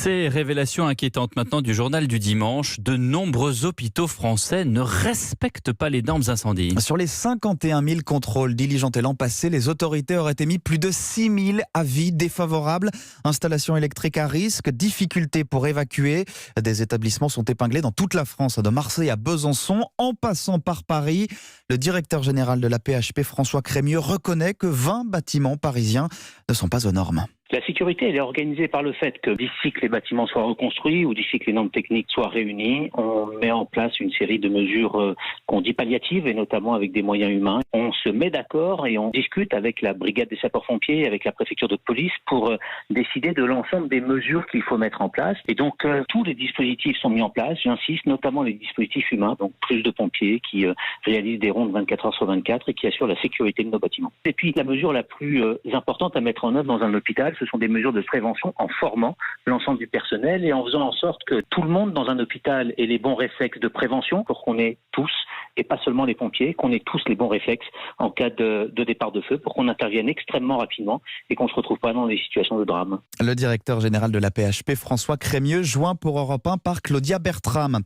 Ces révélations inquiétantes maintenant du journal du dimanche, de nombreux hôpitaux français ne respectent pas les normes incendie. Sur les 51 000 contrôles diligentés l'an passé, les autorités auraient émis plus de 6 000 avis défavorables. Installation électrique à risque, difficultés pour évacuer. Des établissements sont épinglés dans toute la France, de Marseille à Besançon, en passant par Paris. Le directeur général de la PHP, François Crémieux, reconnaît que 20 bâtiments parisiens ne sont pas aux normes. La sécurité, elle est organisée par le fait que d'ici que les bâtiments soient reconstruits ou d'ici que les normes techniques soient réunies, on met en place une série de mesures qu'on dit palliatives et notamment avec des moyens humains. On se met d'accord et on discute avec la brigade des sapeurs-pompiers, avec la préfecture de police pour décider de l'ensemble des mesures qu'il faut mettre en place. Et donc tous les dispositifs sont mis en place, j'insiste, notamment les dispositifs humains, donc plus de pompiers qui réalisent des rondes 24 heures sur 24 et qui assurent la sécurité de nos bâtiments. Et puis la mesure la plus importante à mettre en œuvre dans un hôpital, ce sont des mesures de prévention en formant l'ensemble du personnel et en faisant en sorte que tout le monde dans un hôpital ait les bons réflexes de prévention pour qu'on ait tous, et pas seulement les pompiers, qu'on ait tous les bons réflexes en cas de départ de feu pour qu'on intervienne extrêmement rapidement et qu'on ne se retrouve pas dans des situations de drame. Le directeur général de la PHP, François Crémieux, joint pour Europe 1 par Claudia Bertram.